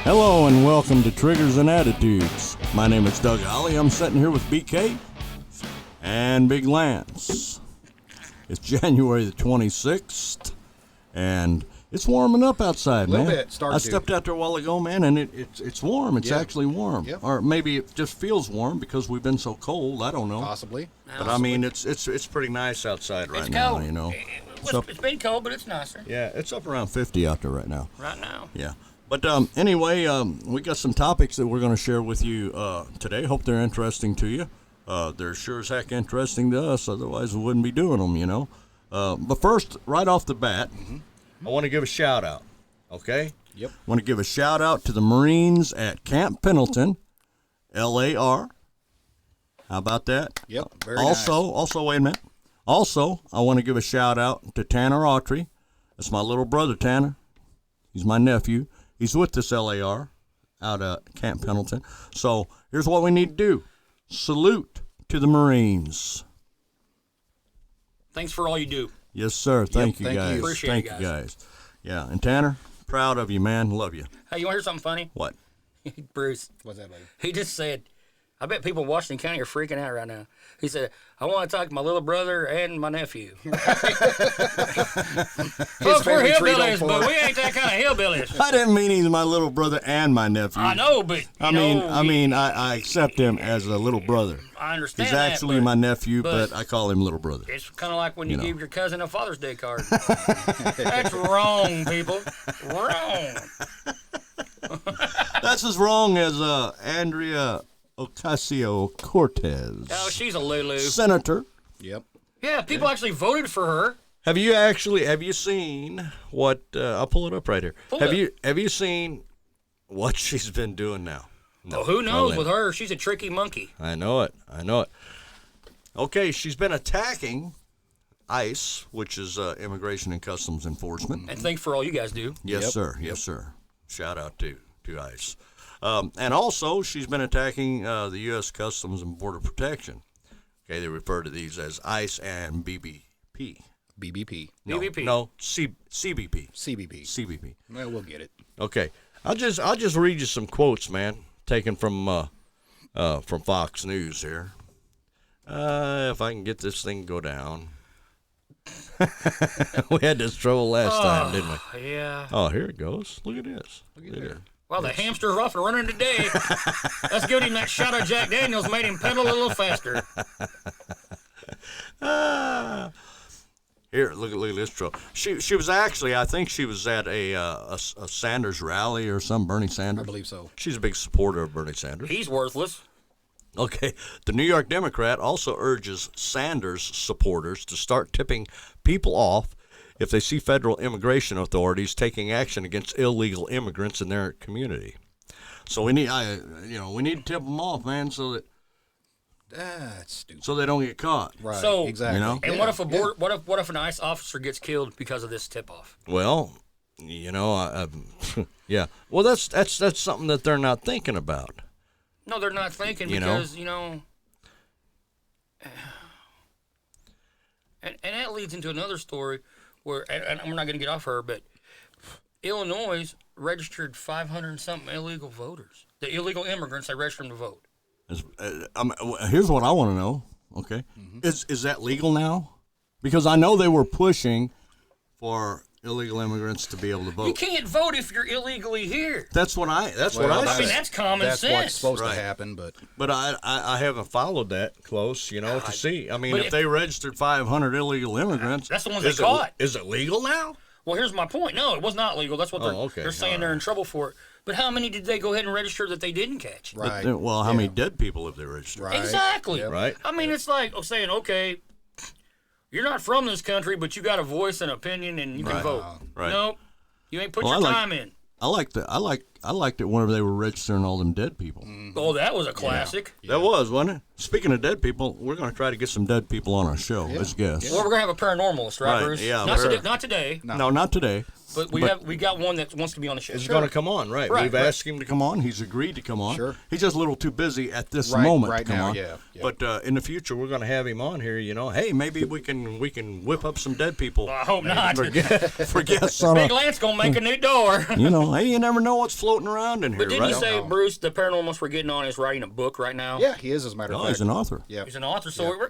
Hello and welcome to Triggers and Attitudes. My name is Doug Ollie. I'm sitting here with BK and Big Lance. It's January the 26th, and it's warming up outside, man. A little bit. I stepped out there a while ago, man, and it's warm. It's actually warm. Yep. Or maybe it just feels warm because we've been so cold. I don't know. Possibly. But I mean, it's pretty nice outside right now, cold. you know. It's been cold, but it's nicer. Yeah, it's up around 50 out there right now. Right now. Yeah. But anyway, we got some topics that we're going to share with you today. Hope they're interesting to you. They're sure as heck interesting to us. Otherwise, we wouldn't be doing them, you know. But first, right off the bat, I want to give a shout out. Okay? Yep. I want to give a shout out to the Marines at Camp Pendleton, LAR. How about that? Yep. Very Also, wait a minute. Also, I want to give a shout out to Tanner Autry. That's my little brother, Tanner. He's my nephew. He's with this LAR out at Camp Pendleton. So here's what we need to do. Salute to the Marines. Thanks for all you do. Yes, sir. Thank you, thank you. guys. Appreciate Thank it, you, guys. Yeah, and Tanner, proud of you, man. Love you. Hey, you want to hear something funny? What? Bruce, What's that, buddy? he just said, I bet people in Washington County are freaking out right now. He said, I want to talk to my little brother and my nephew. Folks, we're family tree hillbillies, don't but form. we ain't that kind of hillbillies. I didn't mean he's my little brother and my nephew. I know, but I accept him as a little brother. I understand He's that, actually but my nephew, but- but I call him little brother. it's kind of like when you know. give your cousin a Father's Day card. That's wrong, people. Wrong. That's as wrong as Andrea Ocasio-Cortez, Oh, she's a Lulu. senator. Yep. Yeah, people actually voted for her. Have you seen what? I'll pull it up right here. Pull Have it. you seen what she's been doing now? Well, who knows Well, with her? She's a tricky monkey. I know it. Okay, she's been attacking ICE, which is Immigration and Customs Enforcement. And thanks for all you guys do. Yes, Yep. sir. Yes, sir. Shout out to ICE. And also, she's been attacking the U.S. Customs and Border Protection. Okay, they refer to these as ICE and BBP. BBP. BBP. No, CBP. CBP. CBP. Well, we'll get it. Okay, I'll just read you some quotes, man, taken from Fox News here. If I can get this thing to go down. We had this trouble last time, didn't we? Yeah. Oh, here it goes. Look at this. Look at this. Well, the hamster's off and running today. Let's give him that shot of Jack Daniels, made him pedal a little faster. Here, look at this trouble. She was actually, I think she was at a Sanders rally or some, Bernie Sanders. I believe so. She's a big supporter of Bernie Sanders. He's worthless. Okay, the New York Democrat also urges Sanders supporters to start tipping people off if they see federal immigration authorities taking action against illegal immigrants in their community. So we need to tip them off, man, so That's stupid. they don't get caught. Right. So- exactly. You know? And Yeah, what if yeah. what if an ICE officer gets killed because of this tip-off? Well, yeah. Well, that's something that they're not thinking about. No, they're not thinking You know? because, and that leads into another story where, and we're not going to get off her, but Illinois registered 500-something illegal voters. The illegal immigrants, they registered them to vote. Here's what I want to know. Okay, is that legal now? Because I know they were pushing for illegal immigrants to be able to vote. You can't vote if you're illegally here. That's what I I mean, that's common That's sense. what's supposed Right. to happen, but But I haven't followed that close, to see. I mean, But if if- they registered 500 illegal immigrants, That's the ones they is caught. Is it legal now? Well, here's my point. No, it was not legal. That's what they're saying. All They're in trouble for it. But how many did they go ahead and register that they didn't catch? right. Well, how many dead people have they registered? Right. Exactly. Yep. Right. I mean, it's like saying, okay, you're not from this country, but you got a voice and opinion, and you can vote. Right. Nope, you ain't put Well, your I like- time in. I liked it whenever they were registering all them dead people. Oh, that was a classic. That was, wasn't it? Speaking of dead people, we're going to try to get some dead people on our show as guests. Well, we're gonna have a paranormalist, right, Right, Bruce? yeah, Not, very- not today. No, not today. But we got one that wants to be on the show. He's going to come on, right? Right, We've right. asked him to come on. He's agreed to come on. Sure. He's just a little too busy at this Right- moment right to come now, on. yeah, yeah. But in the future, we're going to have him on here. Hey, maybe we can whip up some dead people. I hope not. For guests on Big a, Lance gonna make a new door. hey, you never know what's floating around in here, But didn't right? you say, Bruce, the paranormals we're getting on is writing a book right now? Yeah, he is, as a matter of Oh, fact. he's an author. Yeah. He's an author, so we're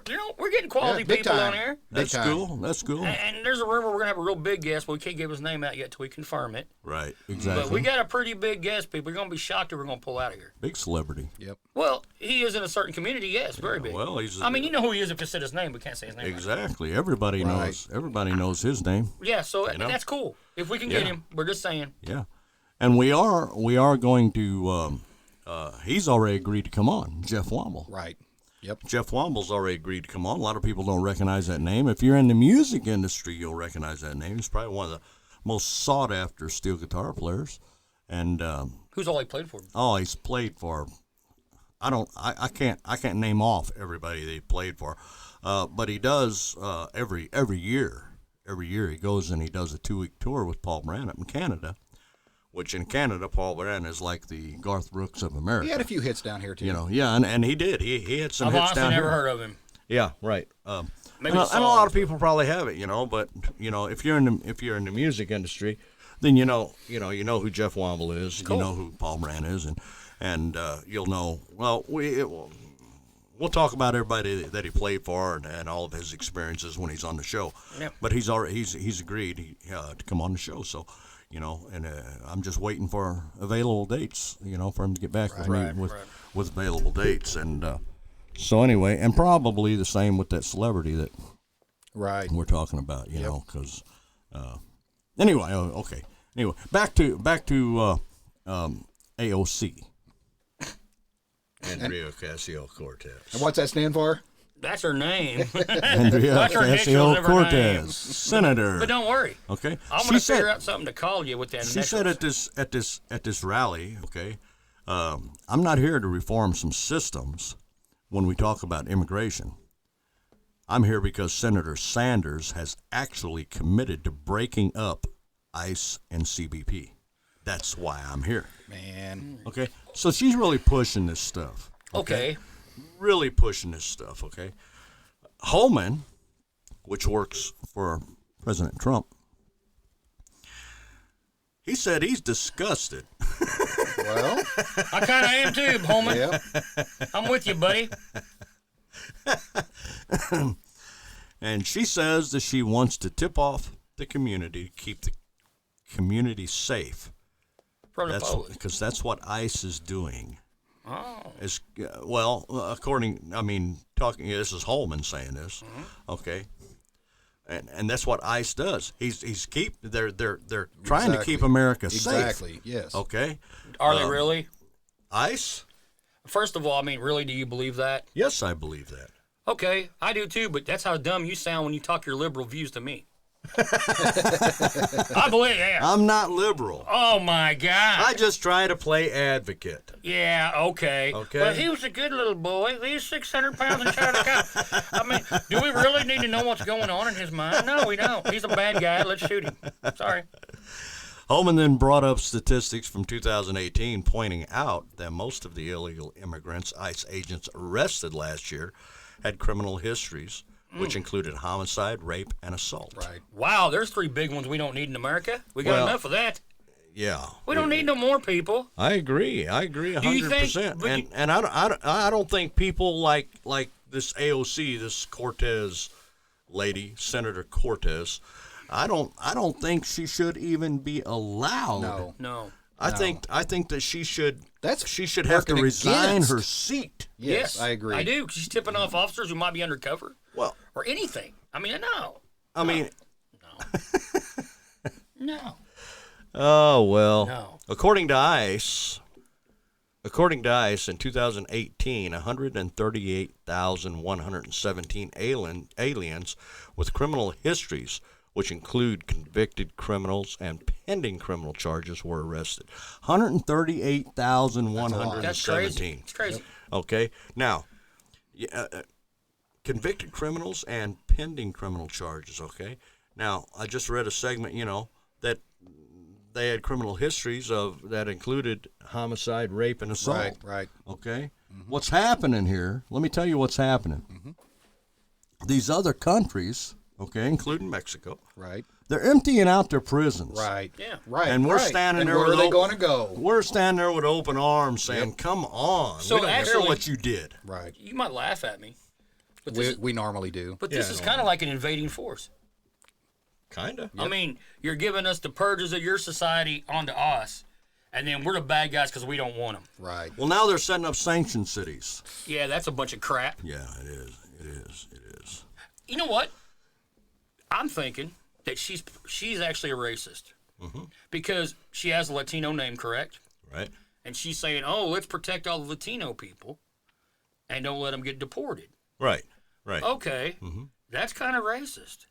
getting quality Yeah, big people time. on here. That's time. cool. That's cool. And there's a rumor we're gonna have a real big guest, but we can't give his name out yet till we confirm it. Right, exactly. But we got a pretty big guest, people. You're gonna be shocked if we're gonna pull out of here. Big celebrity. Yep. Well, he is in a certain community, yes, very big. Well, he's. I mean, you know who he is if you said his name. We can't say his name. right Exactly. Everybody Right. knows. Everybody knows his name. now. Yeah, so know? that's cool. If we can get Yeah. him, we're just saying. Yeah, and we are going to. He's already agreed to come on. Jeff Womble. Right. Yep. Jeff Womble's already agreed to come on. A lot of people don't recognize that name. If you're in the music industry, you'll recognize that name. He's probably one of the most sought after steel guitar players. And Who's all he played for? he's played for. I can't name off everybody that he played for, but he does every year. Every year he goes and he does a 2-week tour with Paul Brand up in Canada, which in Canada Paul Brand is like the Garth Brooks of America. He had a few hits down here, too. Yeah, and he did. He had some I've hits honestly down never here. heard of him. Yeah, right. Maybe and, the and a lot of songs, people probably have it, but if you're in the music industry, then you know who Jeff Womble is, Cool. you know who Paul Brand is, and you'll know. Well, we'll talk about everybody that he played for and all of his experiences when he's on the show. Yep. But he's agreed to come on the show, so. And I'm just waiting for available dates, for him to get back with me with available dates. And so anyway, and probably the same with that celebrity that Right. we're talking about, because anyway, okay. Anyway, back to AOC. Andrea Ocasio-Cortez. And what's that stand for? That's her name. Andrea That's her initials of her name. Ocasio-Cortez, senator. But don't worry. Okay. I'm going to figure out something to call you with that She initials. said at this rally, okay, I'm not here to reform some systems when we talk about immigration. I'm here because Senator Sanders has actually committed to breaking up ICE and CBP. That's why I'm here. Man. Okay, so she's really pushing this stuff. Okay. Really pushing this stuff. Okay, Holman, which works for President Trump, he said he's disgusted. Well, I kind of am too, Holman. yep. I'm with you, buddy. And she says that she wants to tip off the community to keep the community safe. From the police. Because that's what ICE is doing. Oh. This is Holman saying this. Mm-hmm. Okay. And that's what ICE does. They're trying to keep America safe. Exactly, yes. Okay. Are they really? ICE? First of all, I mean, really, do you believe that? Yes, I believe that. Okay, I do too, but that's how dumb you sound when you talk your liberal views to me. I believe that. I'm not liberal. Oh my God. I just try to play advocate. Yeah, okay. Okay. But he was a good little boy. He's 600 pounds and trying to count. I mean, do we really need to know what's going on in his mind? No, we don't. He's a bad guy. Let's shoot him. Sorry. Holman then brought up statistics from 2018 pointing out that most of the illegal immigrants ICE agents arrested last year had criminal histories, which included homicide, rape, and assault. Right. Wow, there's 3 big ones we don't need in America. We got Well, enough of that. Yeah. We don't need no more people. I agree 100%. think- And I don't think people like this AOC, this Cortez lady, Senator Cortez, I don't think she should even be allowed. No. No. I think that she should That's she should have to working resign against. her seat. Yes, I agree. I do, 'cause she's tipping off officers who might be undercover Well, or anything. I mean, no. I mean, No. oh well. No. According to ICE, in 2018, 138,117 aliens with criminal histories, which include convicted criminals and pending criminal charges, were arrested. 138,117. That's crazy. It's crazy. Okay. Now, convicted criminals and pending criminal charges. Okay. Now, I just read a segment, that they had criminal histories that included homicide, rape, and assault. Right, right. Okay? What's happening here, let me tell you what's happening. These other countries, okay, including Mexico, Right. they're emptying out their prisons. Right. Yeah. Right. And we're right. standing and there where with are they open- going to go? We're standing there with open arms saying, come on. So we don't care actually- what you did. Right. You might laugh at me, but this We normally do. Yeah, is kind of like an invading force. Kind of. I mean, you're giving us the purges of your society onto us, and then we're the bad guys because we don't want them. Right. Well, now they're setting up sanction cities. Yeah, that's a bunch of crap. Yeah, it is. It is. It is. You know what? I'm thinking that she's actually a racist because she has a Latino name, correct? Right? And she's saying, "Oh, let's protect all the Latino people, and don't let them get deported." Right. Right. Okay, that's kind of racist.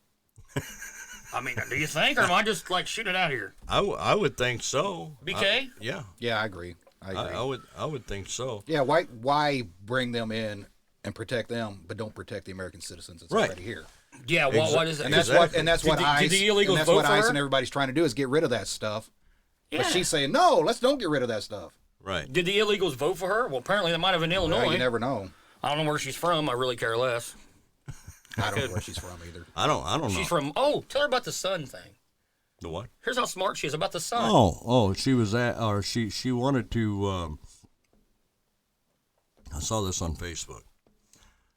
I mean, do you think, or am I just like shooting it out here? I would think so. BK? Yeah. Yeah, I agree. I agree. I would think so. Yeah, why bring them in and protect them, but don't protect the American citizens that's Right. already here? Yeah, what is it? And that's Exactly. what Did ICE the illegals and that's vote what for ICE her? and everybody's trying to do is get rid of that stuff. Yeah. But she's saying no, don't get rid of that stuff. Right. Did the illegals vote for her? Well, apparently they might have in Illinois. Well, you never know. I don't know where she's from. I really care less. I don't know where she's from either. I don't know. She's from. Oh, tell her about the sun thing. The what? Here's how smart she is about the sun. Oh, she was she wanted to. I saw this on Facebook.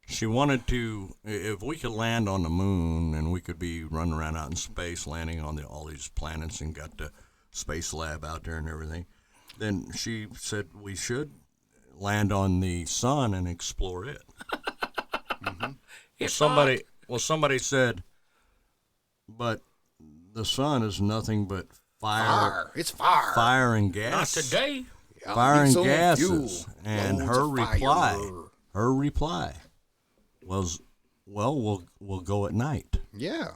She wanted to, if we could land on the moon and we could be running around out in space, landing on all these planets and got the space lab out there and everything, then she said we should land on the sun and explore it. It's Somebody said, but the sun is nothing but fire, It's fire. fire and not gas. today. Fire and Diesel gases. fuel. And Loads her of reply was, well, we'll go at night. Yeah.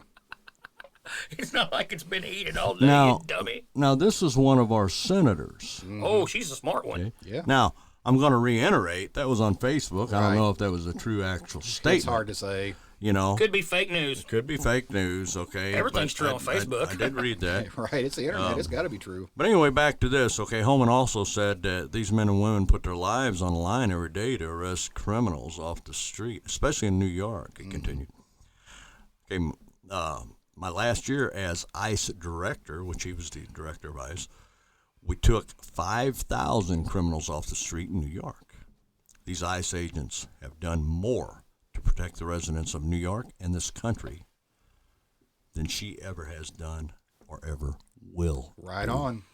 It's not like it's been heated all day, Now- you dummy. Now, this is one of our senators. Oh, she's a smart one. Okay? Yeah. Now, I'm going to reiterate, that was on Facebook. I don't Right. know if that was a true actual statement. It's hard to say. You know, Could be fake news. could be fake news, okay? Everything's but true on Facebook. I did read that. Right. It's the internet. It's got to be true. But anyway, back to this. Okay, Holman also said that these men and women put their lives on the line every day to arrest criminals off the street, especially in New York. He continued. Okay, my last year as ICE director, which he was the director of ICE, we took 5,000 criminals off the street in New York. These ICE agents have done more to protect the residents of New York and this country than she ever has done or ever will. Right on.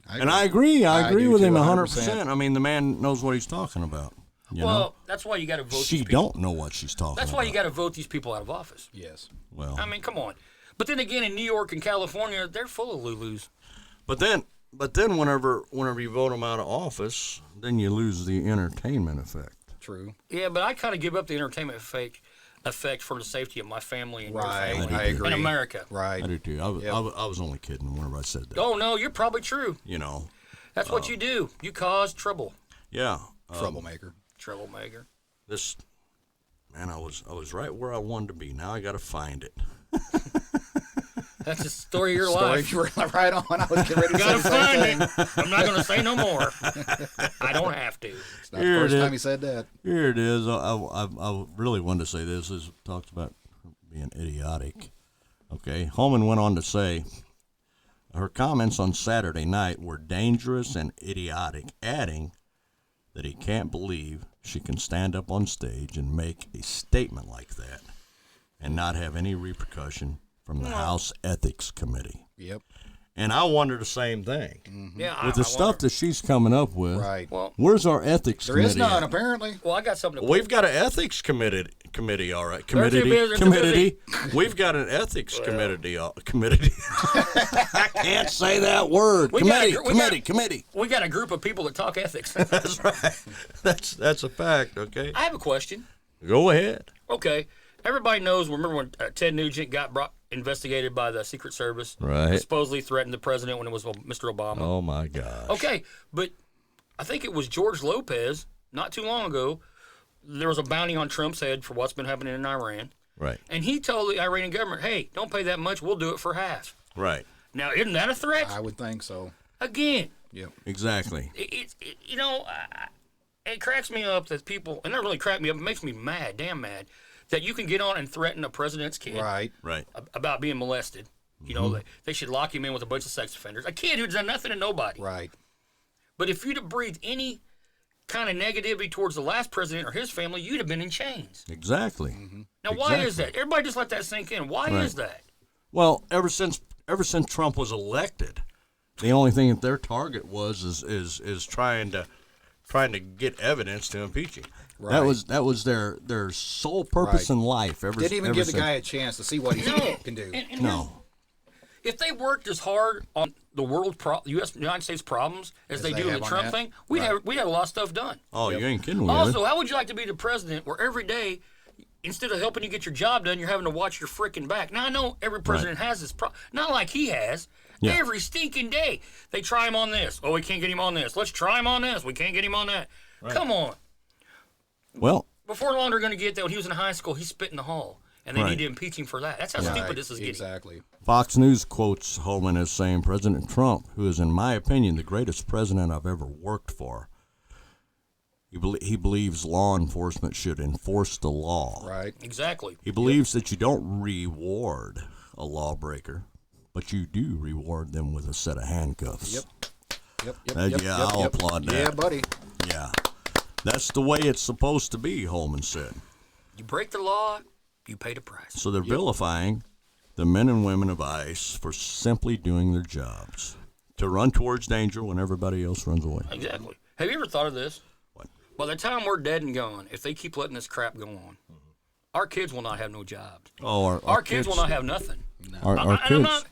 And I agree. I agree do with too, him 100%. 100%. I mean, the man knows what he's talking about. You Well, know? that's why you got to vote She these people. don't know what she's talking That's about. why you got to vote these people out of office. Yes. Well, I mean, come on. But then again, in New York and California, they're full of Lulus. but then whenever you vote them out of office, then you lose the entertainment effect. True. Yeah, but I kind of give up the entertainment effect for the safety of my family and your Right. family I agree. in America. Right. I do too. Yep. I was only kidding whenever I said that. Oh no, you're probably true. You know, That's what you do. You cause trouble. yeah. Troublemaker. Troublemaker. This man, I was right where I wanted to be. Now I got to find it. That's the story of your Story life. you were right on. I was getting ready to say Gotta the same find thing. it. I'm not gonna say no more. I don't have to. It's not Here the it first is. time he said that. Here it is. I really wanted to say this. This talks about being idiotic. Okay. Holman went on to say her comments on Saturday night were dangerous and idiotic, adding that he can't believe she can stand up on stage and make a statement like that and not have any repercussion from the House Ethics Committee. Yep. And I wonder the same thing. Yeah. With the stuff that she's coming up with, Right. Well, where's our ethics There committee? is none, at? apparently. I got something to We've got an ethics committee, all right. They're too busy- Committee. We've got an ethics committee. Committee. I can't say that word. We got Committee. We got a group of people that talk ethics. That's right. That's a fact. Okay. I have a question. Go ahead. Okay. Everybody knows. Remember when Ted Nugent got investigated by the Secret Service? Right. Supposedly threatened the president when it was Mr. Obama. Oh my gosh. Okay, but I think it was George Lopez not too long ago. There was a bounty on Trump's head for what's been happening in Iran, Right. and he told the Iranian government, "Hey, don't pay that much. We'll do it for half." Right. Now, isn't that a threat? I would think so. Again, Yep. Exactly. it cracks me up that people, and that really cracked me up. It makes me mad, damn mad, that you can get on and threaten a president's kid Right. Right. about being molested. You know, they should lock him in with a bunch of sex offenders. A kid who's done nothing to nobody. Right. But if you'd have breathed any kind of negativity towards the last president or his family, you'd have been in chains. Exactly. Now, why is that? Everybody just let that sink in. Why Right. is that? Well, ever since Trump was elected, the only thing that their target was is trying to get evidence to impeach him. Right. That was their sole purpose Right. in life. Didn't even ever give the since- guy a chance to see what he can do. And No. if they worked as hard on the United States problems as they they do in have the on Trump that. thing, we'd have a lot of stuff done. Oh, you ain't kidding with Also, how would you like to be the president where every day, instead of helping you get your job done, you're having to watch your freaking back? Now, I know every president has this problem. Not like he has. Yeah. Every stinking day, they try him on this. Oh, we can't get him on this. Let's try him on this. We can't get him on that. Come on. Well, Before long, they're going to get that when he was in high school, he spit in the hall. And they Right. need to impeach him for that. That's how stupid this is getting. Exactly. Fox News quotes Holman as saying, President Trump, who is, in my opinion, the greatest president I've ever worked for, he believes law enforcement should enforce the law. Right. Exactly. He believes that you don't reward a lawbreaker, but you do reward them with a set of handcuffs. Yep. Yep. Yeah, I'll applaud that. Yeah, buddy. Yeah. That's the way it's supposed to be, Holman said. You break the law, you pay the price. So they're vilifying the men and women of ICE for simply doing their jobs, to run towards danger when everybody else runs away. Exactly. Have you ever thought of this? What? By the time we're dead and gone, if they keep letting this crap go on, our kids will not have no jobs. Oh, Our kids will not have nothing. Our And I'm kids. not,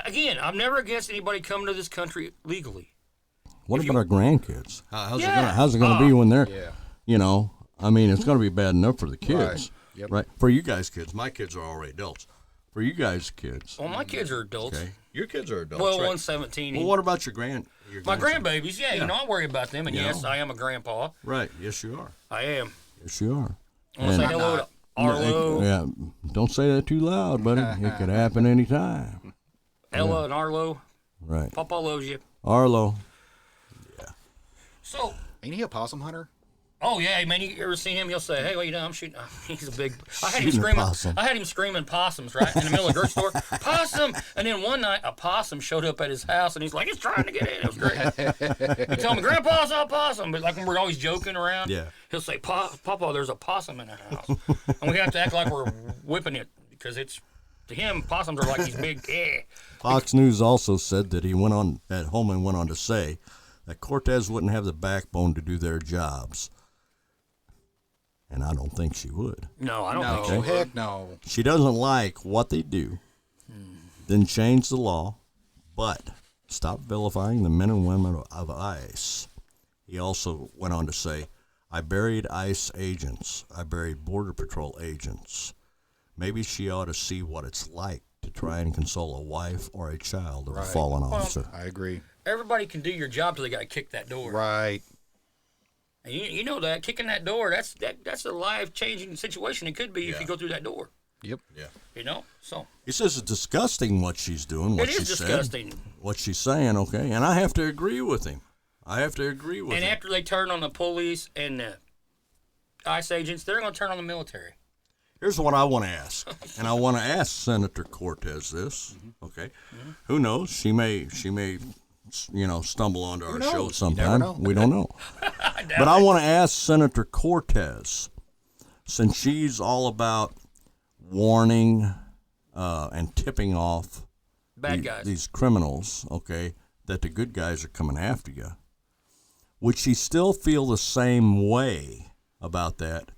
again, I'm never against anybody coming to this country legally. What about our grandkids? How's Yeah. it gonna be when they're, Yeah. you know? I mean, it's gonna be bad enough for the kids, Right. Yep. right? For you guys, kids. My kids are already adults. For you guys, kids. Well, my kids are adults. Okay, your kids are adults. Well, right? one's 17. Well, what about your My grandson? grandbabies, yeah, you know, I worry about them. And You yes, know. I am a grandpa. Right. Yes, you are. I am. Yes, you are. I want to say And- hello to Arlo, Yeah. Don't say that too loud, buddy. It could happen anytime. Ella, and Arlo. Right. Papa loves you. Arlo. So, Ain't he a possum hunter? oh yeah, man, you ever see him? He'll say, "Hey, what you doing? I'm shooting." He's a big. I had him Shooting a screaming. possum. I had him screaming possums right in the middle of the grocery store. Possum! And then one night, a possum showed up at his house, and he's like, "He's trying to get in." It was great. He told me, "Grandpa, I saw a possum," but like when we're always joking around, Yeah. he'll say, "Papa, there's a possum in the house," and we have to act like we're whipping it because it's to him possums are like these big. Fox News also said that Holman went on to say that Cortez wouldn't have the backbone to do their jobs. And I don't think she would. No, I don't No, think so. heck no. She doesn't like what they do, then change the law, but stop vilifying the men and women of ICE. He also went on to say, I buried ICE agents. I buried Border Patrol agents. Maybe she ought to see what it's like to try and console a wife or a child of a Right. fallen officer. I agree. Everybody can do your job till they got to kick that door. Right. And you know that kicking that door, that's a life-changing situation. It could be if Yeah. you go through that door. Yep. Yeah. You know, so He says it's disgusting what she's doing, what it she is said, disgusting. what she's saying, okay? And I have to agree with him. And after they turn on the police and the ICE agents, they're going to turn on the military. Here's what I want to ask, and I want to ask Senator Cortez this. Okay, who knows? She may, stumble onto our knows? show You sometime. never know. We don't know. But I want to ask Senator Cortez, since she's all about warning and tipping off Bad guys. these criminals, okay, that the good guys are coming after you. Would she still feel the same way about that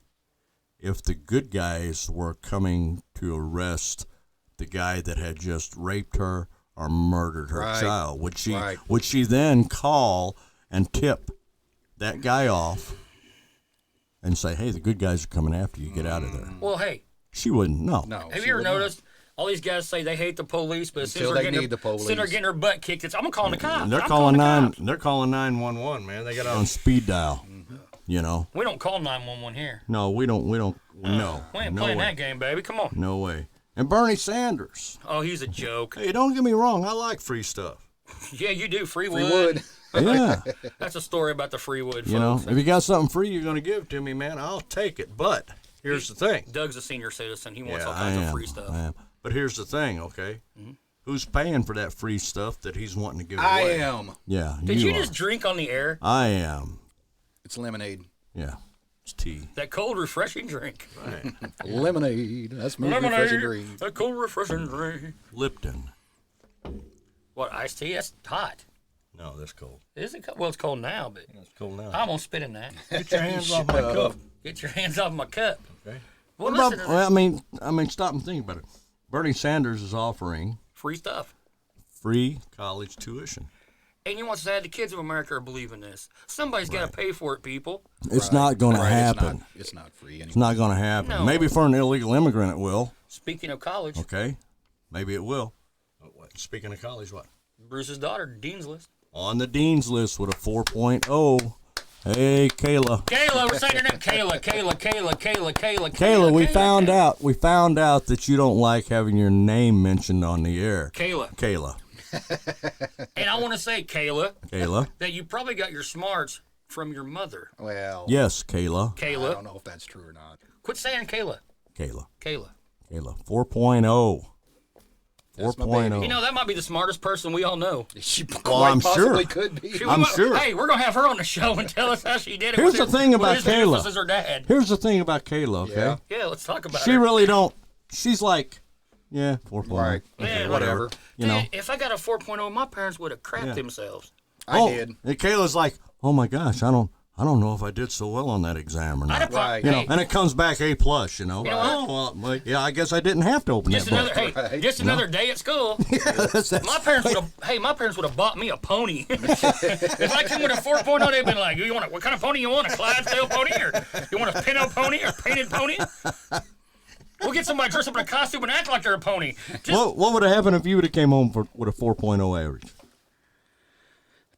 if the good guys were coming to arrest the guy that had just raped her or murdered her Right. child? Right. Would she then call and tip that guy off and say, hey, the good guys are coming after you, get out of there? Well, hey, She wouldn't. No. No. have she you ever would not. noticed all these guys say they hate the police, but as soon as Until they're they getting need the police. as soon as they're getting their butt kicked, I'm gonna call the cops. They're I'm calling the cops. They're calling 911, man. They got it on speed dial. You know. We don't call 911 here. No, we don't. No. We ain't no playing way. that game, baby. Come on. No way. And Bernie Sanders. Oh, he's a joke. Hey, don't get me wrong. I like free stuff. Yeah, you do. Free Free wood. wood. Yeah. That's a story about the free wood. You know, folks. if you got something free you're going to give to me, man, I'll take it. But here's the thing. Doug's a senior citizen. He wants Yeah, all I kinds am. of free stuff. I am. But here's the thing, okay? Who's paying for that free stuff that he's wanting to give I away? am. Yeah, Did you are. just drink on the air? I am. It's lemonade. Yeah, it's tea. That cold, refreshing drink. Right. Lemonade. That's my refreshing drink. That cold, refreshing drink. Lipton. What, iced tea? That's hot. No, that's cold. Is it cold? Well, it's cold now, but It's cold now. I'm going to spit in that. Get your hands off my cup. Get your hands off my cup. Okay. Well, What listen about, to well, I mean, stop and think about it. Bernie Sanders is offering free stuff. free college tuition. And you want to say the kids of America are believing this. Somebody's got to pay for it, people. It's not going to happen. It's not free anymore. It's not going to happen. No. Maybe for an illegal immigrant it will. Speaking of college, Okay. Maybe it will. But what? Speaking of college, what? Bruce's daughter, Dean's List. On the dean's list with a 4.0. Hey, Kayla. Kayla, we're saying your name. Kayla. Kayla, we found out that you don't like having your name mentioned on the air. Kayla. Kayla. And I want to say, Kayla, Kayla. that you probably got your smarts from your mother. Well, Yes, Kayla. I Kayla. don't know if that's true or not. Quit saying Kayla. Kayla. Kayla. Kayla. 4.0. That's my 4.0. baby. You know, that might be the smartest person we all know. She Well, I'm quite possibly sure. could be. I'm sure. Hey, we're going to have her on the show and tell us how she did it. Here's with the thing about with his Kayla. as her dad. Here's the thing about Kayla, okay? Yeah. Yeah, let's talk about She her. really don't. She's like, yeah, 4.0. Right. Yeah, Okay, whatever. You know. Dude, if I got a 4.0, my parents would have crapped Yeah. themselves. I did. And Kayla's like, oh my gosh, I don't know if I did so well on that exam or I'd not. have Right. You know, hey, and it comes back A+, you know. You know Oh, well, yeah, I guess I didn't have to open just that another, book. hey, Right. just another day at school. That's- My parents would have, my parents would have bought me a pony. If I came with a 4.0, they'd been like, you want what kind of pony you want? A Clydesdale pony, or you want a pinto pony, or painted pony? We'll get somebody dressed up in a costume and act like they're a pony. Just, what would have happened if you would have came home with a 4.0 average?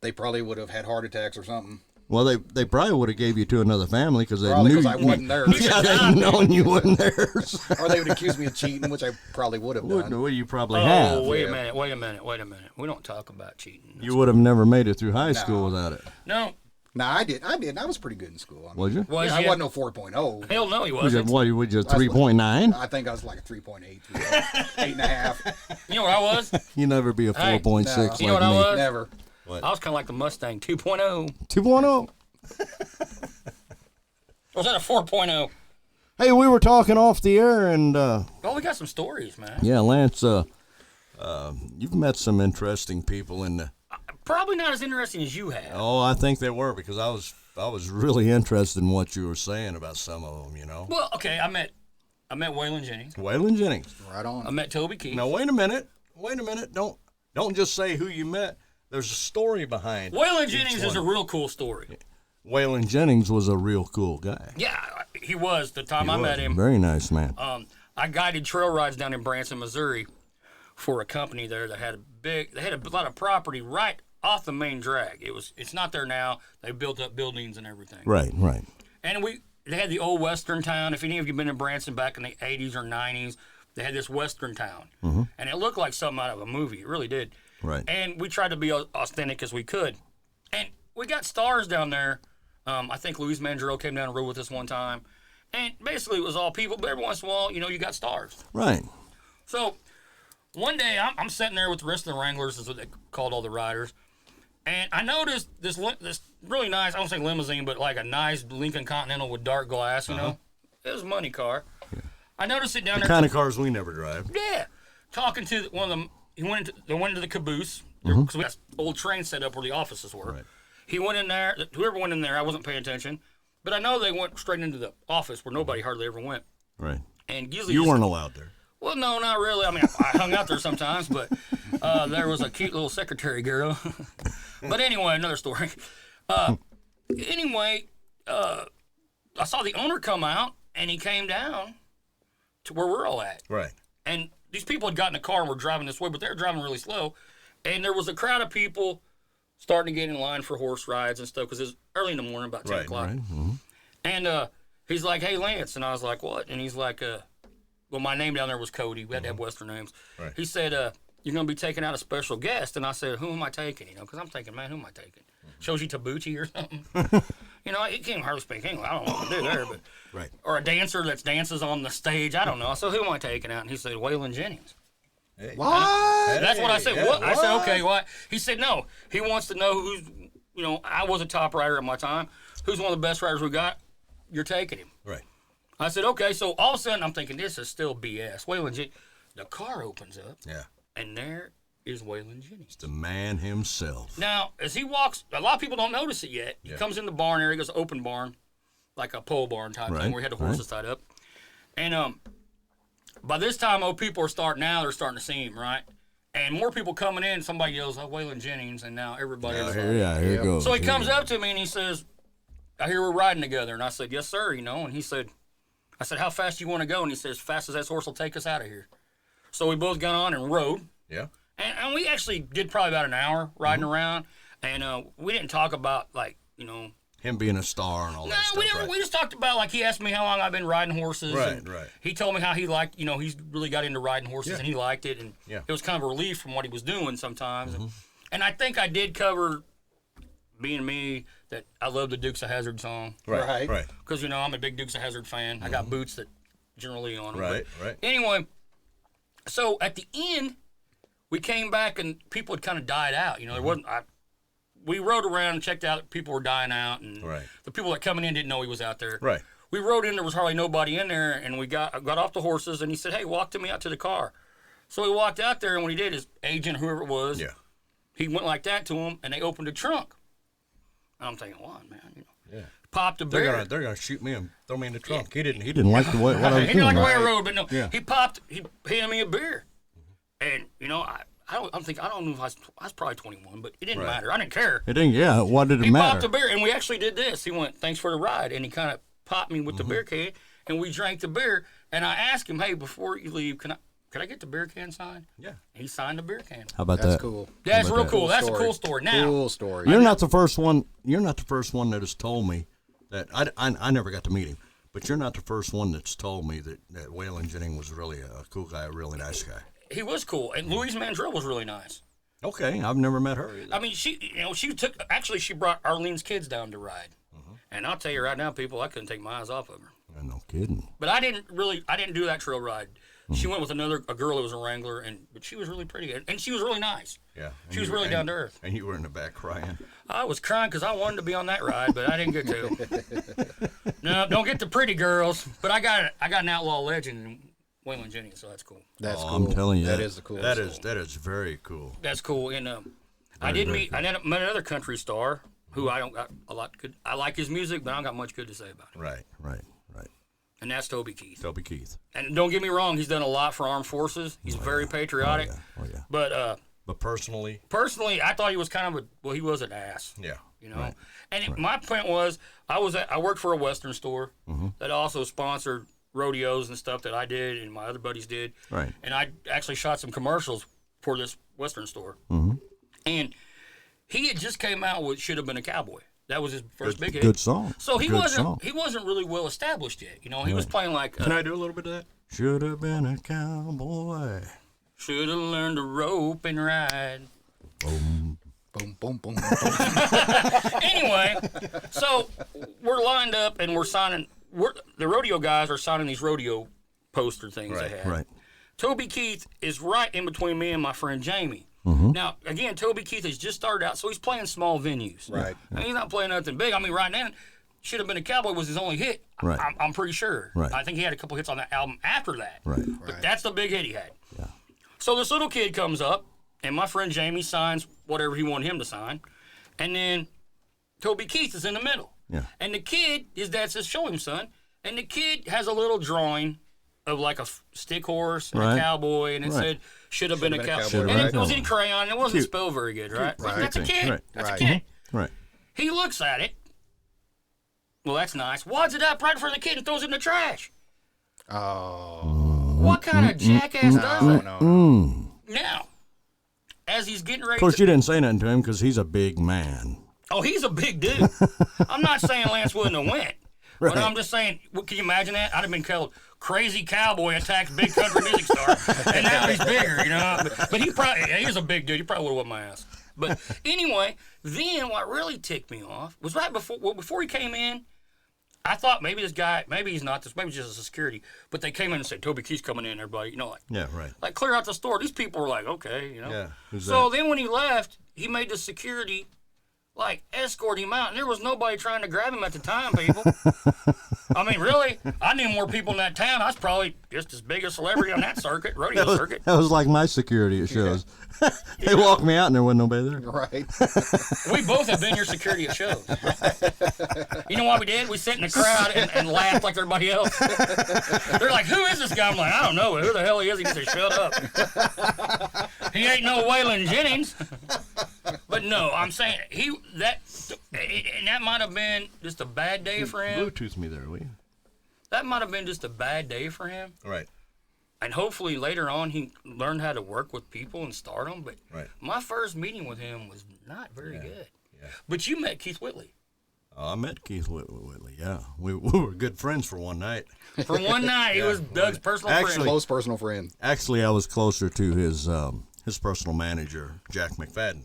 They probably would have had heart attacks or something. Well, they probably would have gave you to another family because they Probably knew because I wasn't theirs. Yeah, they known you wasn't theirs. Or they would accuse me of cheating, which I probably would have done. Well, you probably oh, have. wait yeah. a minute, wait a minute, wait a minute. We don't talk about cheating. You would have never made it through high school without it. No, No, I did. I was pretty good in school. I mean, Was you? was yeah, I you? wasn't no 4.0. Hell no, he Was you, wasn't. what, was you 3.9? I think I was like a 3.8, 8.5. You know what I was? You never be a Hey, 4.6 no. like You know what I me. was? Never. I was kind of like the Mustang 2.0. 2.0. Or was that a 4.0? Hey, we were talking off the air, and Oh, we got some stories, man. yeah, Lance, you've met some interesting people in the. Probably not as interesting as you have. Oh, I think they were because I was really interested in what you were saying about some of them. You know, Well, okay, I met Waylon Jennings. Waylon Jennings. Right on. I met Toby Keith. Now wait a minute. Don't just say who you met. There's a story behind. Waylon each Jennings is a one. real cool story. Waylon Jennings was a real cool guy. Yeah, he was the time He I was met a him. very nice man. I guided trail rides down in Branson, Missouri, for a company there that had a lot of property right off the main drag. It's not there now. They built up buildings and everything. Right. And they had the old Western town. If any of you been in Branson back in the 80s or 90s, they had this Western town. And it looked like something out of a movie. It really did. Right. And we tried to be as authentic as we could. And we got stars down there. I think Luis Mandrell came down and rode with us one time. And basically it was all people, but every once in a while, you got stars. Right. So one day I'm sitting there with the rest of the Wranglers, is what they called all the riders. And I noticed this really nice, I don't say limousine, but like a nice Lincoln Continental with dark glass, you know. It was a money car. Yeah. I noticed it down The there. kind of cars we never drive. Yeah. Talking to one of them, they went into the caboose, because we got an old train set up where the offices were. Right. He went in there, whoever went in there, I wasn't paying attention, but I know they went straight into the office where nobody hardly ever went. Right. And usually You weren't allowed there. Well, no, not really. I mean, I hung out there sometimes, but there was a cute little secretary girl. But anyway, another story. I saw the owner come out, and he came down to where we're all at. Right. And these people had gotten in a car and were driving this way, but they were driving really slow. And there was a crowd of people starting to get in line for horse rides and stuff, because it was early in the morning, about 10 o'clock. Right. Mm-hmm. And he's like, hey, Lance. And I was like, what? And he's like, well, my name down there was Cody. We had to have Western names. Right. He said, you're going to be taking out a special guest. And I said, who am I taking? You know, because I'm thinking, man, who am I taking? Shows you Tabuchi or something. You know, he can't hardly speak English. I don't know what to do there. But, Right. or a dancer that dances on the stage. I don't know. So who am I taking out? And he said, Waylon Jennings. Hey. What? That's what I said. yeah, What? I said, okay, what? He said, no. He wants to know who's, you know, I was a top rider at my time. Who's one of the best riders we got? You're taking him. Right. I said, okay. So all of a sudden, I'm thinking, this is still BS. Waylon Jennings. The car opens up, Yeah. and there is Waylon Jennings. The man himself. Now, as he walks, a lot of people don't notice it yet. He Yeah. comes in the barn area, goes open barn, like a pole barn type Right, thing where he had the horses tied up. And by this time, people are starting out. They're starting to see him, right? And more people coming in. Somebody yells, "Oh, Waylon Jennings!" And now everybody. Here it Yep. goes. So he Here comes it up to me and he says, "I hear we're riding together." And I said, "Yes, sir." You know. And he said, "I said, how fast do you want to go?" And he says, "Fast as that horse will take us out of here." So we both got on and rode. Yeah. And we actually did probably about an hour riding around, and we didn't talk about like Him being a star and all no, that stuff. we didn't. Right. We just talked about like he asked me how long I've been riding horses. Right, and right. He told me how he liked, he's really got into riding horses Yeah. and he liked it, and Yeah. it was kind of a relief from what he was doing sometimes. And I think I did cover, being me, that I love the Dukes of Hazzard song Right. Right. because I'm a big Dukes of Hazzard fan. I got boots that generally on them. Right. But Right. anyway, so at the end, we came back and people had kind of died out. There wasn't. We rode around and checked out. People were dying out, and Right. the people that coming in didn't know he was out there. Right. We rode in. There was hardly nobody in there, and we got off the horses, and he said, "Hey, walk to me out to the car." So we walked out there, and what he did, his agent, whoever it was, Yeah. he went like that to him, and they opened the trunk. And I'm thinking, "What, man?" Yeah. Popped a They're bear. gonna shoot me and throw me in the trunk. He didn't like the way what I was He didn't like the way I doing. rode, but no, Yeah. he handed me a beer, and I don't know if I was probably 21, but it didn't Right. matter. I didn't care. It didn't. Yeah. What did it He matter? popped a beer, and we actually did this. He went, "Thanks for the ride," and he kind of popped me with the beer can, and we drank the beer. And I asked him, "Hey, before you leave, can I get the beer can signed?" Yeah. And he signed the beer can. How about That's that? cool. That's about real that? cool. That's a cool story. Now, Cool story. You're not the first one. You're not the first one that has told me that I never got to meet him, but you're not the first one that's told me that Waylon Jennings was really a cool guy, a really nice guy. he was cool, and Louise Mandrell was really nice. Okay, I've never met her either. I mean, she brought Arlene's kids down to ride, and I'll tell you right now, people, I couldn't take my eyes off of her. No kidding. But I didn't do that trail ride. She went with a girl who was a wrangler, but she was really pretty, and she was really nice. Yeah. She was really down to earth. And you were in the back crying. I was crying because I wanted to be on that ride, but I didn't get to. No, don't get the pretty girls. But I got an outlaw legend in Waylon Jennings, so that's cool. That's cool. I'm telling you, that is the coolest. That is very cool. That's cool. And I Very, did very met another country star who I don't got a lot good. I like his music, but I don't got much good to say about him. Right. And that's Toby Keith. Toby Keith. And don't get me wrong, he's done a lot for armed forces. He's very patriotic. Oh yeah. But But personally, personally, I thought he was kind of he was an ass. yeah. Right. And my point was, I worked for a Western store that also sponsored rodeos and stuff that I did and my other buddies did. Right. And I actually shot some commercials for this Western store. And he had just came out with "Should Have Been a Cowboy." That was his first big hit. Good song. So he Good wasn't song. he wasn't really well established yet. He was playing like Can I do a little bit of that? Should have been a cowboy. should have learned to rope and ride. Boom, boom, boom. Anyway, so we're lined up and we're signing. The rodeo guys are signing these rodeo poster things they had. Right. Toby Keith is right in between me and my friend Jamie. Now, again, Toby Keith has just started out, so he's playing small venues. Right. I mean, he's not playing nothing big. I mean, right now, "Should Have Been a Cowboy" was his only hit. Right. I'm pretty sure. Right. I think he had a couple hits on that album after that. Right. But that's the big hit he had. Yeah. So this little kid comes up, and my friend Jamie signs whatever he wanted him to sign. And then Toby Keith is in the middle. Yeah. And the kid, his dad says, "Show him, son." And the kid has a little drawing of like a stick horse and Right. a cowboy, and it Right. said, "Should have been a cowboy." Should have And been it a was in cowboy. crayon, and it wasn't Cute. spelled very good, right? Right. That's a kid. Right. That's Right. a kid. Right. He looks at it. Well, that's nice. Wads it up right in front of the kid and throws it in the trash. Oh. What kind of jackass does No, that? no. Now, as he's getting ready Of course, to... you didn't say nothing to him because he's a big man. Oh, he's a big dude. I'm not saying Lance wouldn't have went, But I'm just saying, can you imagine that? I'd have been called crazy cowboy attacks big country music star, and now he's bigger, you know. But he was a big dude. He probably would have whooped my ass. But anyway, then what really ticked me off was right before he came in. I thought maybe this guy, maybe he's not this, maybe just a security. But they came in and said, Toby Keith's coming in, everybody, you know, like, Yeah, right. like clear out the store. These people were like, okay, you know. Yeah. Who's So that? then when he left, he made the security like escort him out, and there was nobody trying to grab him at the time, people. I mean, really, I knew more people in that town. I was probably just as big a celebrity on that circuit, rodeo circuit. That was like my security at shows. They walked me out and there wasn't nobody there. Right. We both have been your security at shows. You know what we did? We sat in the crowd and laughed like everybody else. They're like, who is this guy? I'm like, I don't know. Who the hell he is? He said, shut up. He ain't no Waylon Jennings. But no, I'm saying that might have been just a bad day for him. Bluetooth me there, will you? That might have been just a bad day for him. Right. And hopefully later on he learned how to work with people and start them. But Right. my first meeting with him was not very good. Yeah. But you met Keith Whitley. I met Keith Whitley, yeah. We were good friends for one night. For one night, he was Doug's personal friend. Close personal friend. Actually, I was closer to his personal manager, Jack McFadden.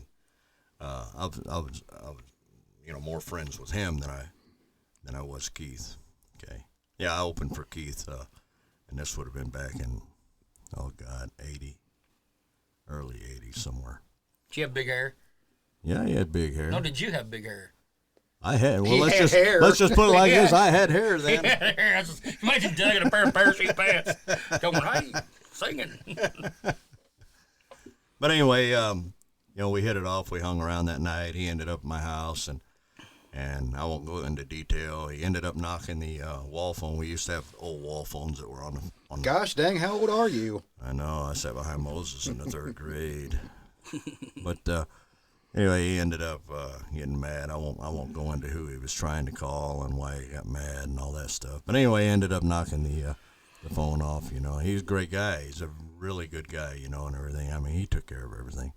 I was more friends with him than I was Keith. Okay. Yeah, I opened for Keith, and this would have been back in, 80, early 80s somewhere. Did you have big hair? Yeah, he had big hair. No, did you have big hair? I had. Well, He let's had just hair. let's just put it like Yeah. this. I had hair then. Imagine Doug in a pair of parachute pants going, hey, singing. But anyway, we hit it off. We hung around that night. He ended up at my house, and I won't go into detail. He ended up knocking the wall phone. We used to have old wall phones that were on. Gosh dang, how old are you? I know. I sat behind Moses in the third grade. But anyway, he ended up getting mad. I won't go into who he was trying to call and why he got mad and all that stuff. But anyway, he ended up knocking the phone off. He's a great guy. He's a really good guy. And everything. I mean, he took care of everything.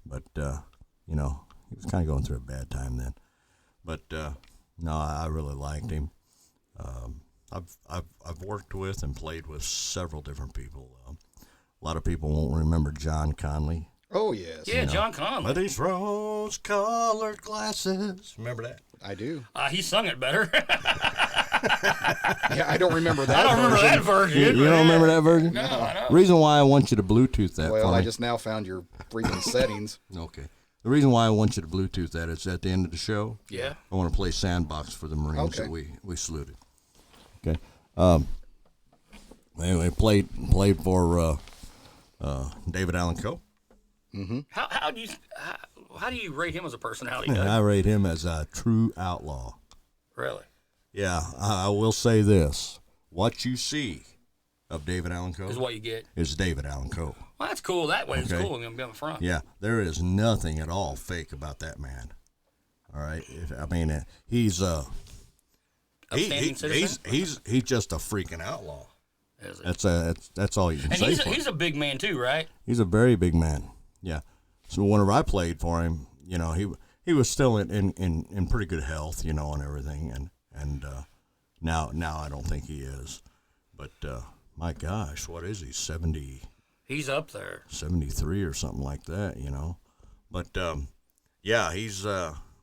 But he was kind of going through a bad time then. But no, I really liked him. I've worked with and played with several different people. A lot of people won't remember John Conley. Oh, yes. Yeah, John Conley. But these rose-colored glasses. Remember that? I do. He sung it better. Yeah, I don't remember that I don't remember that version. You don't remember that version? No, I don't. Reason why I want you to Bluetooth that Well, for I me. just now found your freaking settings. Okay. The reason why I want you to Bluetooth that is at the end of the show. Yeah. I want to play Sandbox for the Marines Okay. that we saluted. Okay. Anyway, played for David Allen Coe. How do you rate him as a personality, Doug? I rate him as a true outlaw. Really? Yeah, I will say this. What you see of David Allen Coe Is what you get. is David Allen Coe. Well, that's cool. That way it's Okay. cool. I'm going to be on the front. Yeah, there is nothing at all fake about that man. All right, he's Upstanding citizen? he's just a freaking outlaw. Is it? That's all you can And say. he's for him. he's a big man too, right? He's a very big man. Yeah. So whenever I played for him, he was still in pretty good health, and everything, and now I don't think he is, but my gosh, what is he, 70? He's up there. 73 or something like that, But yeah, he's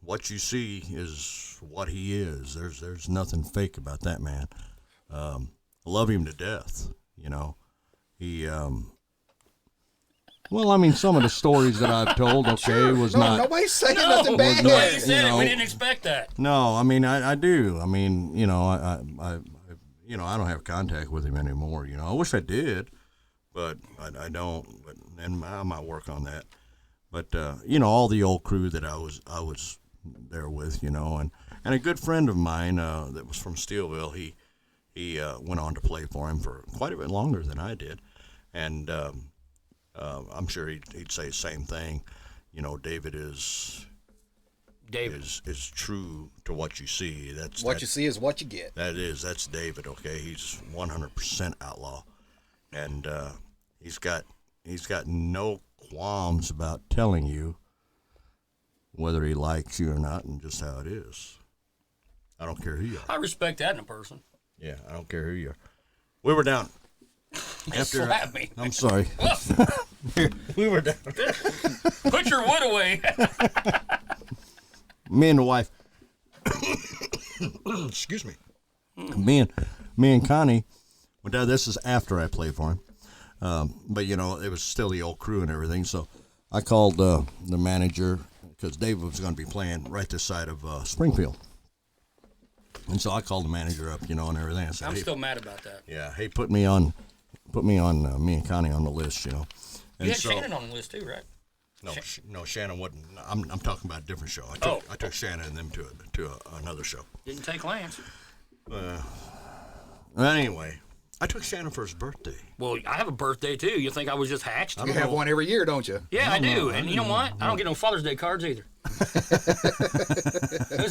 what you see is what he is. There's nothing fake about that man. I love him to death. He well, I mean, some of the stories that I've told, was No, not. nobody's saying No, nothing bad. the way you said You it, know. we didn't expect that. No, I mean, I do. I mean, I don't have contact with him anymore. I wish I did, but I don't. But and I might work on that. But all the old crew that I was there with, and a good friend of mine that was from Steelville, he went on to play for him for quite a bit longer than I did, and I'm sure he'd say the same thing. David is true to what you see. What you see is what you get. That's David. Okay, he's 100% outlaw, and he's got no qualms about telling you whether he likes you or not, and just how it is. I don't care who you are. I respect that in a person. Yeah, I don't care who you are. We were down. Slap me. I'm sorry. We were down. Put your wood away. Me and the wife. Excuse me. Me and Connie went down. This is after I played for him. But, you know, it was still the old crew and everything. So I called the manager because David was going to be playing right this side of Springfield. And so I called the manager up, you know, and everything. I said, I'm hey, still mad about that. yeah, hey, put me on me and Connie on the list, you know. And You had so, Shannon on the list too, right? no, Shannon wasn't. I'm talking about a different show. I took Shannon and them to another show. Didn't take Lance. Anyway, I took Shannon for his birthday. Well, I have a birthday too. You think I was just hatched? You have one every year, don't you? Yeah, I do. And you know what? I don't get no Father's Day cards either. Who's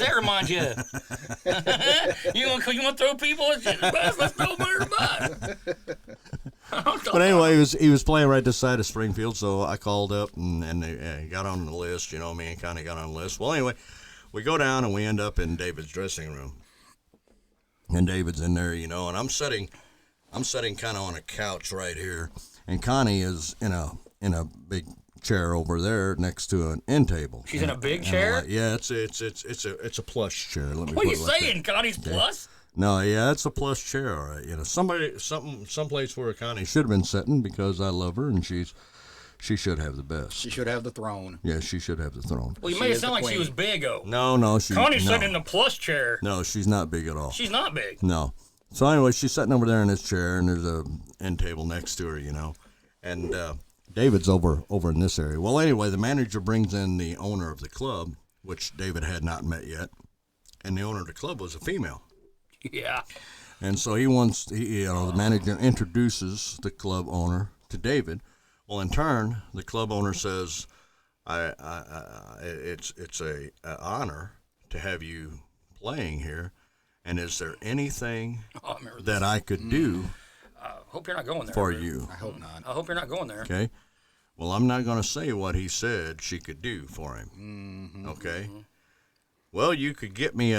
that remind you of? you want to throw people at the bus? Let's throw them under the bus. But anyway, he was playing right this side of Springfield, so I called up and they got on the list. You know, me and Connie got on the list. Well, anyway, we go down and we end up in David's dressing room, and David's in there, you know, and I'm sitting kind of on a couch right here, and Connie is in a big chair over there next to an end table. She's in a big chair? Yeah, it's a plush chair. Let me What are put you it like saying, Connie's plus? No, yeah, it's a plush chair, all right. You know, someplace where Connie should have been sitting because I love her and she should have the best. She should have the throne. Yeah, she should have the throne. Well, you She made it is the sound like she queen. was big-o. No, Connie's no. sitting in the plus chair. No, she's not big at all. She's not big. No. So anyway, she's sitting over there in this chair, and there's a end table next to her, you know, and David's over in this area. Well, anyway, the manager brings in the owner of the club, which David had not met yet, and the owner of the club was a female. Yeah. And so the manager introduces the club owner to David. Well, in turn, the club owner says, "It's a honor to have you playing here, and is there anything that I could do Hope you're not going there. for Rick. you?" I hope not. I hope you're not going there. Okay. Well, I'm not going to say what he said she could do for him. Mm-hmm. Okay. Well, you could get me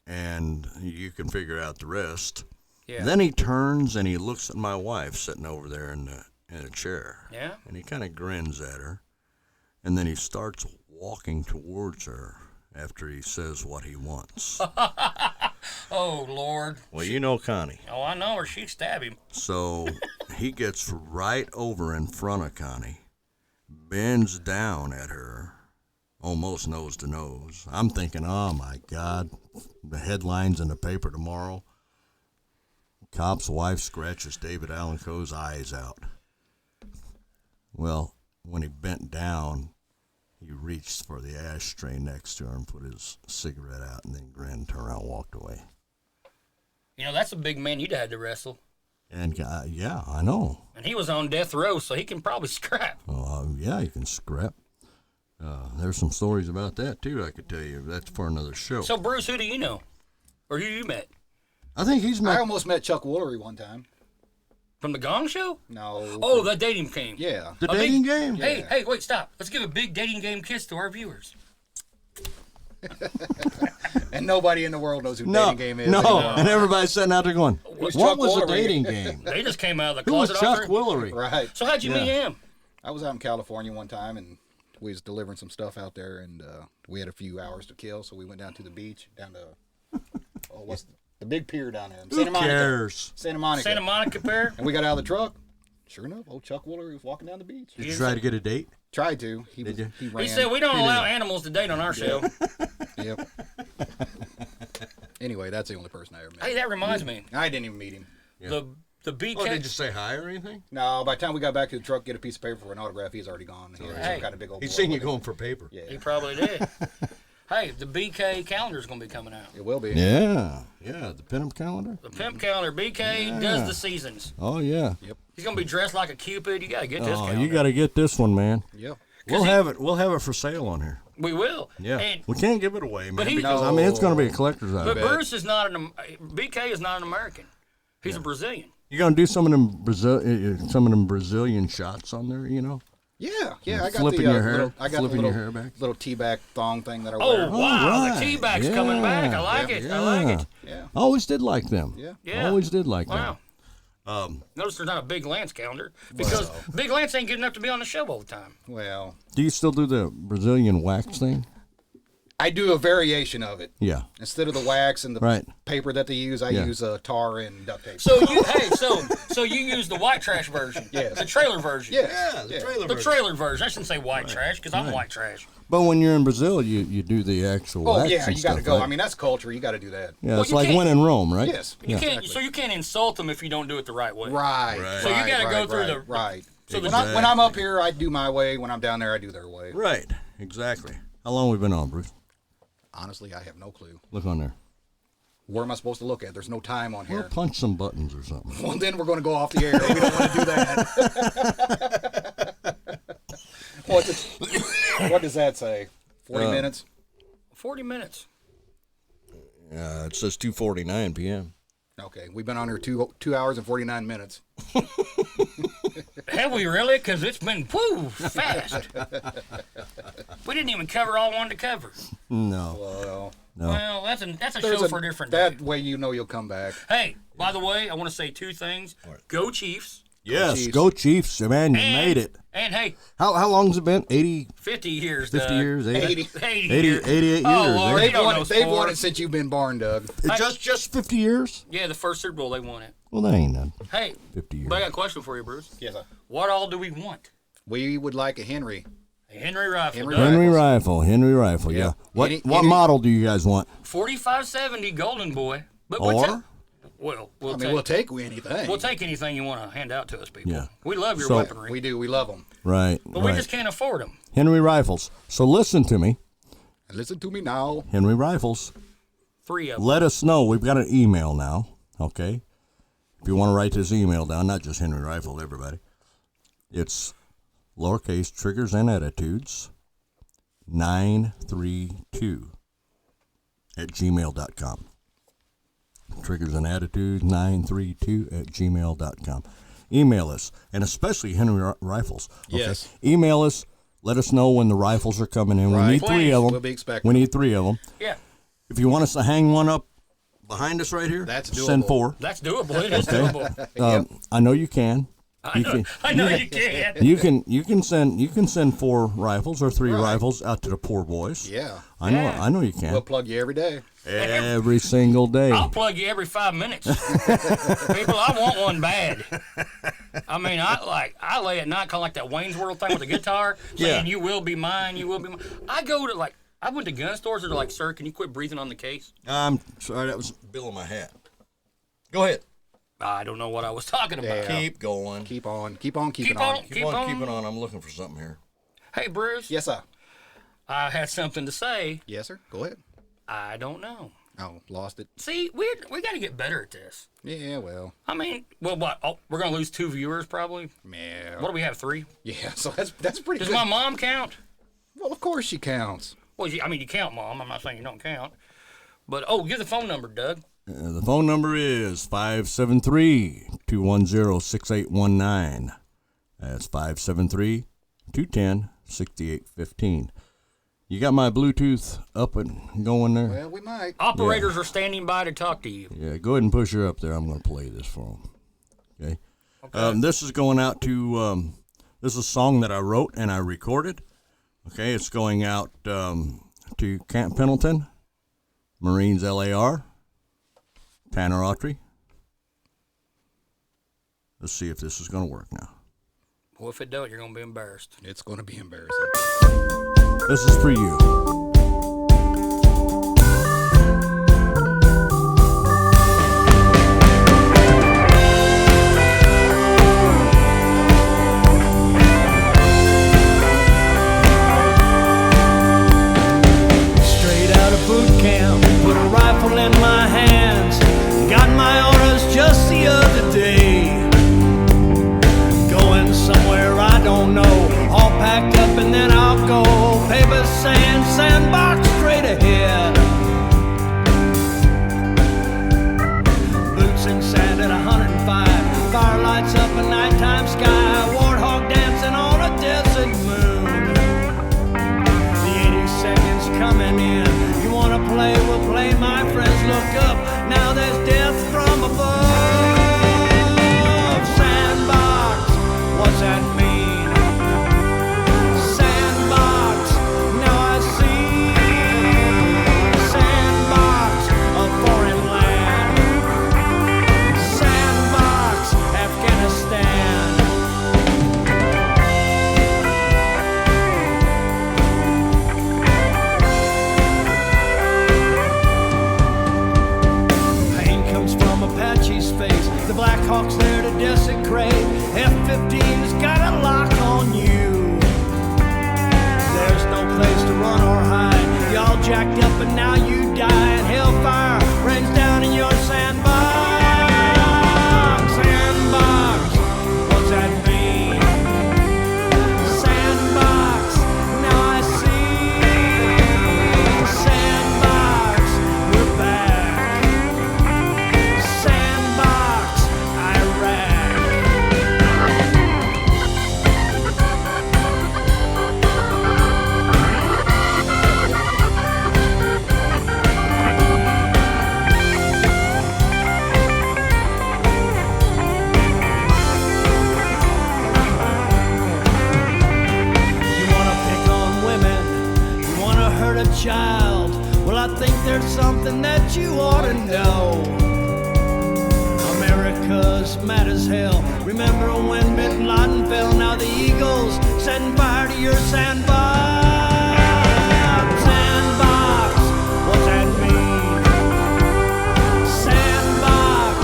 and you can figure out the rest. Yeah. Then he turns and he looks at my wife sitting over there in a chair. Yeah? And he kind of grins at her. And then he starts walking towards her after he says what he wants. Oh, Lord. Well, you know Connie. Oh, I know her. She'd stab him. So he gets right over in front of Connie, bends down at her, almost nose to nose. I'm thinking, oh my God, the headlines in the paper tomorrow. Cop's wife scratches David Allen Coe's eyes out. Well, when he bent down, he reached for the ashtray next to her and put his cigarette out and then grinned, turned around, and walked away. You know, that's a big man you'd had to wrestle. And yeah, I know. And he was on death row, so he can probably scrap. Yeah, you can scrap. There's some stories about that too. I could tell you. That's for another show. So, Bruce, who do you know? Or who you met? I think he's I met. almost met Chuck Woolery one time. From the Gong Show? No. Oh, the dating game. Yeah. The A big- dating game. Hey, wait, stop. Let's give a big dating game kiss to our viewers. And nobody in the world knows who No, dating game is. no, anymore. and everybody's sitting out there going, Who's "What Chuck was a Woolery?" dating game? They just came out of the Who was closet. Chuck Woolery?" Right. So how'd you meet him? I was out in California one time, and we was delivering some stuff out there, and we had a few hours to kill, so we went down to the beach, down to what's the big pier down there? Who cares? Santa Monica. Santa Monica Pier? And we got out of the truck. Sure enough, old Chuck Woolery was walking down the beach. Did you try to get a date? Tried to. He you? ran. He said we don't allow animals to date on our show. Yep. Anyway, that's the only person I ever met. Hey, that reminds me. I didn't even meet him. The BK. Oh, did you say hi or anything? No, by the time we got back to the truck, get a piece of paper for an autograph, he's already gone. He had Hey. some kind of big old. He's board seen you with him. going for paper. Yeah, He probably did. Hey, the BK calendar's going to be coming out. it will be. Yeah, the pinup calendar. The pimp calendar. BK does the seasons. Oh yeah. He's going to be dressed like a Cupid. You got to get this Oh, calendar. you got to get this one, man. Yep. We'll have it. We'll have it for sale on here. We will. Yeah, And, we can't give it away, man. he- Because I mean, it's going to be a collector's but item. Bruce is not BK is not an American. He's a Brazilian. You gonna do some of them Brazilian shots on there, you know? Yeah, I got Flipping the your hair, little, I got the flipping little, your hair back. little tea-back thong thing that I Oh, wear. wow. right. The tea bag's Yeah. coming back. I like it. I like it. Yeah. Always did like them. Yeah. Yeah. Always did like Wow. them. Notice there's not a Big Lance calendar because Big Lance ain't good enough to be on the show all the time. Well, Do you still do the Brazilian wax thing? I do a variation of it. Yeah. Instead of the wax and the Right. paper that they use, I Yeah. use tar and duct tape. So you, so you use the white trash version, Yes. the trailer version. yes. The trailer version. I shouldn't say white trash because I'm white trash. But when you're in Brazil, you do the actual Oh wax yeah, and you got to stuff, go. right? I mean, that's culture. You got to do that. Yeah, Well, it's you like can't- when in Rome, right? Yes. You can't, exactly. so you can't insult them if you don't do it the right way. Right. So you right, gotta go right, through right, the- right. so when, the- when I'm up here, I do my way. When I'm down there, I do their way. Right. Exactly. How long we been on, Bruce? Honestly, I have no clue. Look on there. Where am I supposed to look at? There's no time on Well, here. punch some buttons or something. Well, then we're going to go off the air. We don't want to do that. What does that say? 40 minutes? 40 minutes. It says 2:49 p.m. Okay, we've been on here 2 hours and 49 minutes. Have we really? Because it's been fast. We didn't even cover all I wanted to cover. No. Well, No. Well, that's a there's show for a different day. that way you know you'll come back. Hey, by the way, I want to say two things. Go Chiefs. Yes, Chiefs. go Chiefs, man! You And, made it. And hey, How long's it been? 80, 50 years. 50 Doug. years, 80, 80 80 years. 88 Oh, years. Lord, eh? you don't know They've won sports. it since you've been born, Doug. Just 50 years? Yeah, the first Super Bowl they won it. Well, that ain't none. Hey, 50 years. but I got a question for you, Bruce. Yes, sir. What all do we want? We would like a Henry. A Henry rifle. Henry Doug. Henry Rifle, yeah. Yeah. What Any- model do you guys want? 4570 Golden Boy. But Or? we'll Take anything. we'll take anything you want to hand out to us, people. Yeah. We love your So- weaponry, We do. We love them. Right, but we right. just can't afford them. Henry Rifles. So listen to me, Listen to me now. Henry Rifles. 3 of them. Let us know. We've got an email now, okay? If you want to write this email down, not just Henry Rifle, everybody. It's lowercase triggers and attitudes 932 at gmail.com. Triggers and attitudes 932 at gmail.com. Email us, and especially Henry Rifles. Okay? Yes. Email us. Let us know when the rifles are coming in. Right. We need 3 of them. We'll be expecting. We need 3 of them. Yeah, If you want us to hang one up behind us right here, That's send doable. 4. that's doable. It is doable. I know you can. I know you can. You can send 4 rifles or 3 Right. rifles out to the poor boys. Yeah. I know. Yeah. I know you can. We'll plug you every day. Every single day. I'll plug you every 5 minutes. People, I want one bad. I mean, I lay at night kind of like that Wayne's World thing with the guitar, saying Yeah. you will be mine, you will be mine. I went to gun stores and they're like, sir, can you quit breathing on the case? I'm sorry, that was Bill in my hat. Go ahead. I don't know what I was talking about. Yeah. Keep going. Keep on. Keep on. Keep, Keep it on. on. Keep on. I'm looking for something here. Hey, Bruce, Yes, sir. I had something to say. Yes, sir. Go ahead. I don't know. Oh, lost it. See, we got to get better at this. Yeah, well. I mean, well, what? Oh, we're going to lose 2 viewers probably. Yeah. What do we have, 3? Yeah, so that's pretty Does good. my mom count? Well, of course she counts. Well, you count, Mom. I'm not saying you don't count. But, give the phone number, Doug. The phone number is 573-210-6819. That's 573-210-6815. You got my Bluetooth up and going there? Well, we might. Operators are standing by to talk to you. Yeah, go ahead and push her up there. I'm going to play this for them. Okay. This is going out to, this is a song that I wrote and I recorded. Okay, it's going out to Camp Pendleton, Marines LAR, Tanner Autry. Let's see if this is going to work now. Well, if it don't, you're going to be embarrassed. It's going to be embarrassing. This is for you. Straight out of boot camp, put a rifle in my hands. Got my orders just the other day. Going somewhere I don't know. All packed up and then I'll go. Paper, sand, coming in. You wanna play, we'll play, my friends, look up. Now there's death from above. Sandbox, what's that mean? Sandbox, now I see. Sandbox, a foreign land. Sandbox, Afghanistan. Pain comes from Apache's face. The Black Hawk's there to desecrate. F-15's got a lock on you. There's no place to run or hide. Y'all jacked up and now you die. And hellfire rains down in your sandbox. Sandbox, what's that mean? Sandbox, now I see. Sandbox, we're back. Sandbox, Iraq. You wanna pick on women, you wanna hurt a child. Well, I think there's something that you ought to know. America's mad as hell. Remember when Bin Laden fell? Now the Eagles setting fire to your sandbox. Sandbox, what's that mean? Sandbox,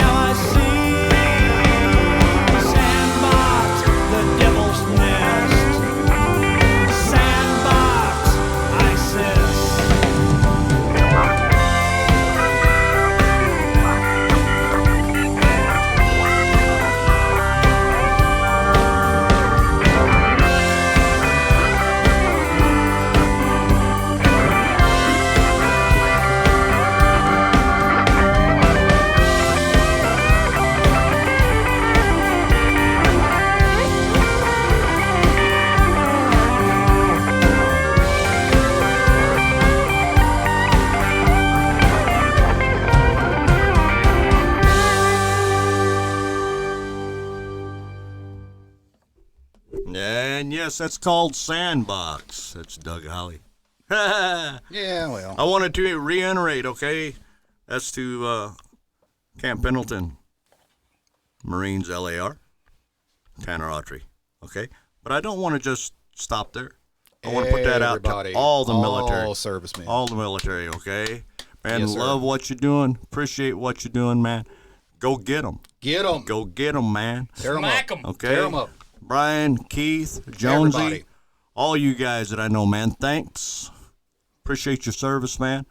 now I see. Sandbox, the devil's nest. Sandbox, ISIS. And yes, that's called Sandbox. That's Doug Holly. I Yeah, well. wanted to reiterate, okay? That's to Camp Pendleton, Marines LAR, Tanner Autry, okay? But I don't want to just stop there. I want to put that out to Everybody, all the military. all servicemen. All the military, okay? Man, Yes, sir. love what you're doing. Appreciate what you're doing, man. Go get them. Get them. Go get them, man. Tear 'em Smack up. 'em. Okay? Tear 'em up. Brian, Keith, Jonesy, Everybody. all you guys that I know, man, thanks. Appreciate your service, man.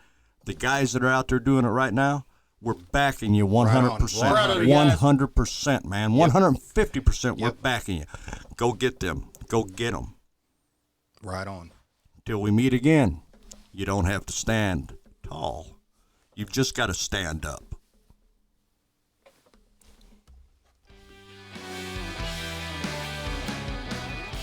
The guys that are out there doing it right now, we're backing you 100%. Right on. Right on. 100%, man. 150%, we're Yep. backing you. Go get them. Go get them. Right on. Till we meet again, you don't have to stand tall. You've just got to stand up.